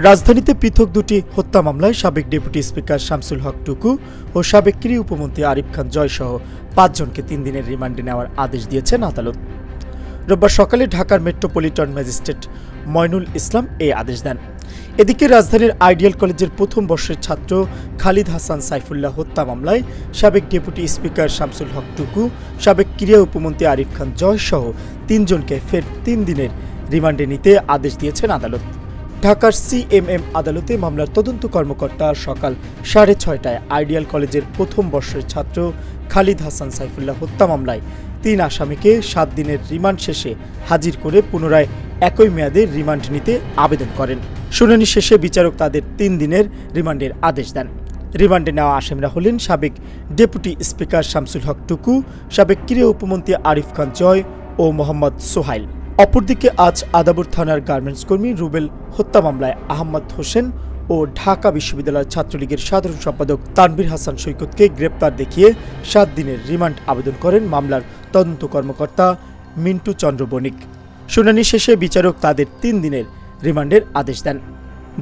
রাজধানীতে পৃথক দুটি হত্যা মামলায় সাবেক ডেপুটি স্পিকার শামসুল হক টুকু ও সাবেক ক্রীড়া উপমন্ত্রী আরিফ খান জয় সহ ৫ জনকে ৩ দিনের রিমান্ডে নেওয়ার আদেশ দিয়েছেন আদালত। রোববার সকালে ঢাকার মেট্রোপলিটন ম্যাজিস্ট্রেট ময়নুল ইসলাম এই আদেশ দেন। এদিকে রাজধানীর আইডিয়াল কলেজের প্রথম বর্ষের ছাত্র খালিদ হাসান সাইফুল্লাহ হত্যা মামলায় সাবেক ডেপুটি স্পিকার শামসুল হক টুকু, সাবেক ক্রীড়া উপমন্ত্রী আরিফ খান জয় সহ ৩ জনকে ফের ৩ দিনের রিমান্ডে নিতে আদেশ দিয়েছেন আদালত। ঢাকার সিএমএম আদালতে মামলার তদন্ত কর্মকর্তা সকাল 6:30টায় আইডিয়াল কলেজের প্রথম বর্ষের ছাত্র খালিদ হাসান সাইফুল্লাহ হত্যা মামলায় ৩ আসামিকে ৭ দিনের রিমান্ড শেষে হাজির করে পুনরায় একই মেয়াদে রিমান্ড নিতে আবেদন করেন। শুনানি শেষে বিচারক তাদের ৩ দিনের রিমান্ডের আদেশ দেন। রিমান্ডে নেওয়া আসামিরা হলেন সাবেক ডেপুটি স্পিকার শামসুল হক টুকু, সাবেক ক্রীড়া উপমন্ত্রী আরিফ খান জয় ও মোহাম্মদ সোহাইল। অপরদিকে আজ আদাবর থানার গার্মেন্টস কর্মী রুবেল হত্যা মামলায় আহমদ হোসেন ও ঢাকা বিশ্ববিদ্যালয় ছাত্রলীগের সাধারণ সম্পাদক তানভীর হাসান সৈকতকে গ্রেপ্তার দেখিয়ে ৭ দিনের রিমান্ড আবেদন করেন মামলার তদন্ত কর্মকর্তা মিন্টু চন্দ্র বণিক। শুনানি শেষে বিচারক তাদের ৩ দিনের রিমান্ডের আদেশ দেন।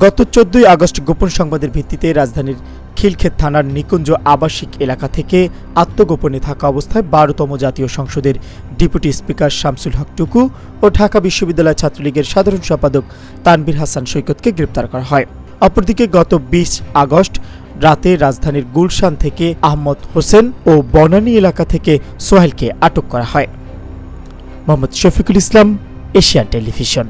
গত ১৪ আগস্ট গোপন সংবাদের ভিত্তিতে রাজধানীর খিলক্ষেত থানার নিকুঞ্জ আবাসিক এলাকা থেকে আত্মগোপনে থাকা অবস্থায় ১২তম জাতীয় সংসদের ডেপুটি স্পিকার শামসুল হক টুকু ও ঢাকা বিশ্ববিদ্যালয় ছাত্রলীগের সাধারণ সম্পাদক তানভীর হাসান সৈকতকে গ্রেপ্তার করা হয়। অপরদিকে গত ২০ আগস্ট রাতে রাজধানীর গুলশান থেকে আহমদ হোসেন ও বনানী এলাকা থেকে সোহেলকে আটক করা হয়। Mohammad Shafiqul Islam, Asian television.